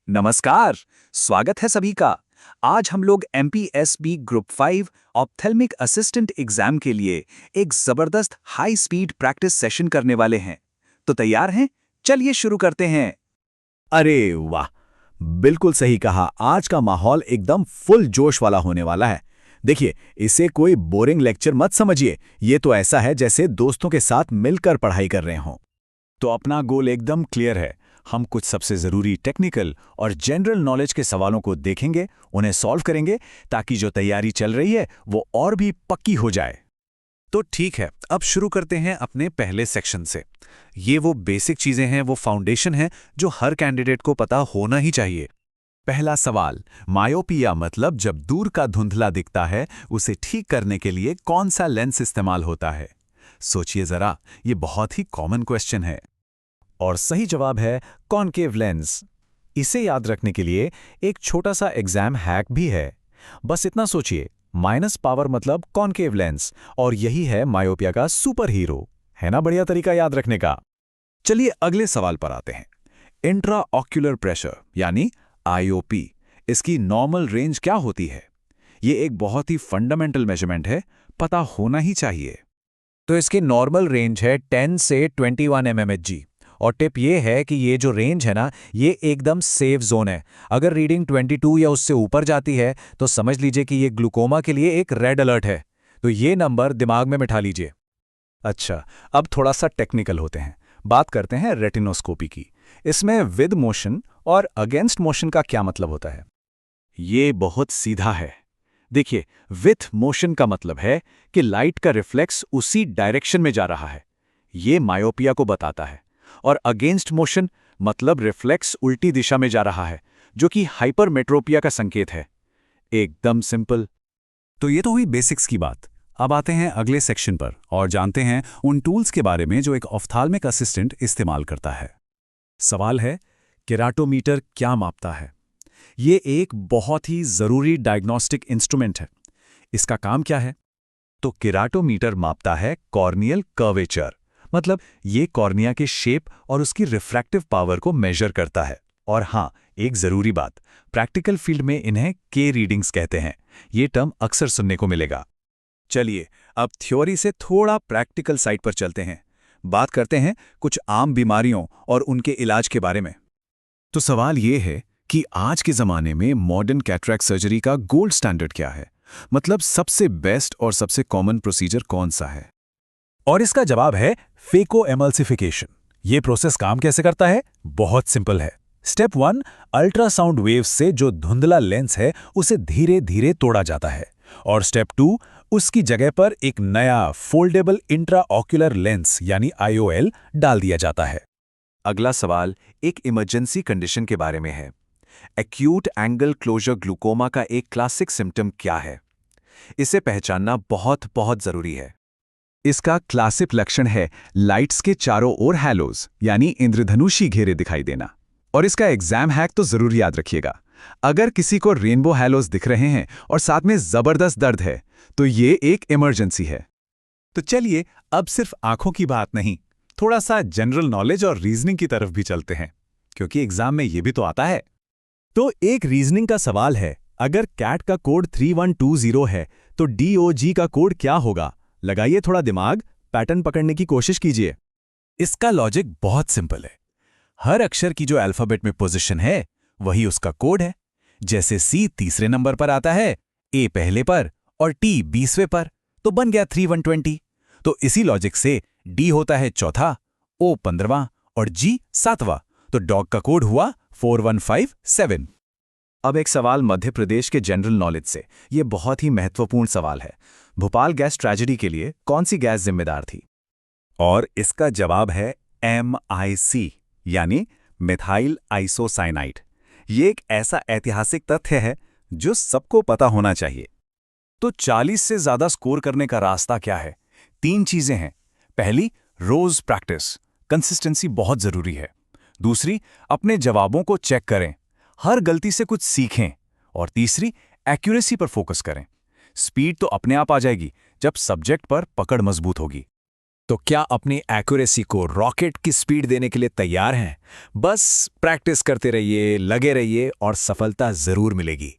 नमस्कार। स्वागत है सभी का। आज हम लोग एमपीएसबी ग्रुप 5 ऑप्थेल्मिक असिस्टेंट एग्जाम के लिए एक जबरदस्त हाई स्पीड प्रैक्टिस सेशन करने वाले हैं। तो तैयार हैं? चलिए शुरू करते हैं। अरे वाह, बिल्कुल सही कहा। आज का माहौल एकदम फुल जोश वाला होने वाला है। देखिए, इसे कोई बोरिंग लेक्चर मत समझिए। ये तो ऐसा है जैसे दोस्तों के साथ मिलकर पढ़ाई कर रहे हों। तो अपना गोल एकदम क्लियर है। हम कुछ सबसे ज़रूरी टेक्निकल और जनरल नॉलेज के सवालों को देखेंगे, उन्हें सॉल्व करेंगे, ताकि जो तैयारी चल रही है वो और भी पक्की हो जाए। तो ठीक है, अब शुरू करते हैं अपने पहले सेक्शन से। ये वो बेसिक चीजें हैं, वो फाउंडेशन है जो हर कैंडिडेट को पता होना ही चाहिए। पहला सवाल, मायोपिया मतलब जब दूर का धुंधला दिखता है, उसे ठीक करने के लिए कौन सा लेंस इस्तेमाल होता है? सोचिए जरा, ये बहुत ही कॉमन क्वेश्चन है। और सही जवाब है कॉनकेव लेंस। इसे याद रखने के लिए एक छोटा सा एग्जाम हैक भी है। बस इतना सोचिए, माइनस पावर मतलब कॉनकेव लेंस, और यही है मायोपिया का सुपर हीरो। है ना बढ़िया तरीका याद रखने का? चलिए अगले सवाल पर आते हैं। इंट्रा ऑक्यूलर प्रेशर यानी आईओपी, इसकी नॉर्मल रेंज क्या होती है? ये एक बहुत ही फंडामेंटल मेजरमेंट है, पता होना ही चाहिए। तो इसकी नॉर्मल रेंज है 10 से 21 mmHg। और टिप ये है कि ये जो रेंज है ना, ये एकदम सेफ जोन है। अगर रीडिंग 22 या उससे ऊपर जाती है तो समझ लीजिए कि ये ग्लूकोमा के लिए एक रेड अलर्ट है। तो ये नंबर दिमाग में बिठा लीजिए। अच्छा, अब थोड़ा सा टेक्निकल होते हैं। बात करते हैं रेटिनोस्कोपी की। इसमें विद मोशन और अगेंस्ट मोशन का क्या मतलब होता है? ये बहुत सीधा है। देखिए, विथ मोशन का मतलब है कि लाइट का रिफ्लेक्स उसी डायरेक्शन में जा रहा है। ये मायोपिया को बताता है। और अगेंस्ट मोशन मतलब रिफ्लेक्स उल्टी दिशा में जा रहा है, जो कि हाइपरमेट्रोपिया का संकेत है। एकदम सिंपल। तो ये तो हुई बेसिक्स की बात। अब आते हैं अगले सेक्शन पर और जानते हैं उन टूल्स के बारे में जो एक ऑफ्थाल्मिक असिस्टेंट इस्तेमाल करता है। सवाल है, केराटोमीटर क्या मापता है? ये एक बहुत ही ज़रूरी डायग्नोस्टिक इंस्ट्रूमेंट है। इसका काम क्या है? तो केराटोमीटर मापता है कॉर्नियल कर्वेचर, मतलब ये कॉर्निया के शेप और उसकी रिफ्रैक्टिव पावर को मेजर करता है। और हाँ, एक ज़रूरी बात, प्रैक्टिकल फील्ड में इन्हें के रीडिंग्स कहते हैं। ये टर्म अक्सर सुनने को मिलेगा। चलिए, अब थ्योरी से थोड़ा प्रैक्टिकल साइड पर चलते हैं। बात करते हैं कुछ आम बीमारियों और उनके इलाज के बारे में। तो सवाल ये है कि आज के ज़माने में मॉडर्न कैटरैक्ट सर्जरी का गोल्ड स्टैंडर्ड क्या है? मतलब सबसे बेस्ट और सबसे कॉमन प्रोसीजर कौन सा है? और इसका जवाब है फेको एमल्सिफिकेशन। ये प्रोसेस काम कैसे करता है? बहुत सिंपल है। स्टेप 1, अल्ट्रासाउंड वेव्स से जो धुंधला लेंस है उसे धीरे धीरे तोड़ा जाता है। और स्टेप 2, उसकी जगह पर एक नया फोल्डेबल इंट्राऑक्यूलर लेंस यानी आईओएल डाल दिया जाता है। अगला सवाल एक इमरजेंसी कंडीशन के बारे में है। एक्यूट एंगल क्लोजर ग्लूकोमा का एक क्लासिक सिम्टम क्या है? इसे पहचानना बहुत बहुत जरूरी है। इसका क्लासिक लक्षण है लाइट्स के चारों ओर हैलोज यानी इंद्रधनुषी घेरे दिखाई देना। और इसका एग्जाम हैक तो जरूर याद रखिएगा। अगर किसी को रेनबो हैलोज दिख रहे हैं और साथ में जबरदस्त दर्द है, तो ये एक इमरजेंसी है। तो चलिए, अब सिर्फ आंखों की बात नहीं, थोड़ा सा जनरल नॉलेज और रीजनिंग की तरफ भी चलते हैं, क्योंकि एग्जाम में ये भी तो आता है। तो एक रीजनिंग का सवाल है, अगर कैट का कोड 3120 है तो डीओजी का कोड क्या होगा? लगाइए थोड़ा दिमाग, पैटर्न पकड़ने की कोशिश कीजिए। इसका लॉजिक बहुत सिंपल है। हर अक्षर की जो अल्फाबेट में पोजीशन है वही उसका कोड है। जैसे सी तीसरे नंबर पर आता है, ए पहले पर और टी 20वें पर, तो बन गया 3120। तो इसी लॉजिक से डी होता है चौथा, ओ 15वां और जी 7वां, तो डॉग का कोड हुआ 4157। अब एक सवाल मध्य प्रदेश के जनरल नॉलेज से। ये बहुत ही महत्वपूर्ण सवाल है। भोपाल गैस ट्रेजेडी के लिए कौन सी गैस जिम्मेदार थी? और इसका जवाब है MIC यानी मिथाइल आइसोसाइनाइड। ये एक ऐसा ऐतिहासिक तथ्य है जो सबको पता होना चाहिए। तो 40 से ज्यादा स्कोर करने का रास्ता क्या है? 3 चीजें हैं। पहली, रोज प्रैक्टिस, कंसिस्टेंसी बहुत जरूरी है। दूसरी, अपने जवाबों को चेक करें, हर गलती से कुछ सीखें। और तीसरी, एक्यूरेसी पर फोकस करें। स्पीड तो अपने आप आ जाएगी जब सब्जेक्ट पर पकड़ मजबूत होगी। तो क्या अपनी एक्यूरेसी को रॉकेट की स्पीड देने के लिए तैयार हैं? बस प्रैक्टिस करते रहिए, लगे रहिए और सफलता जरूर मिलेगी।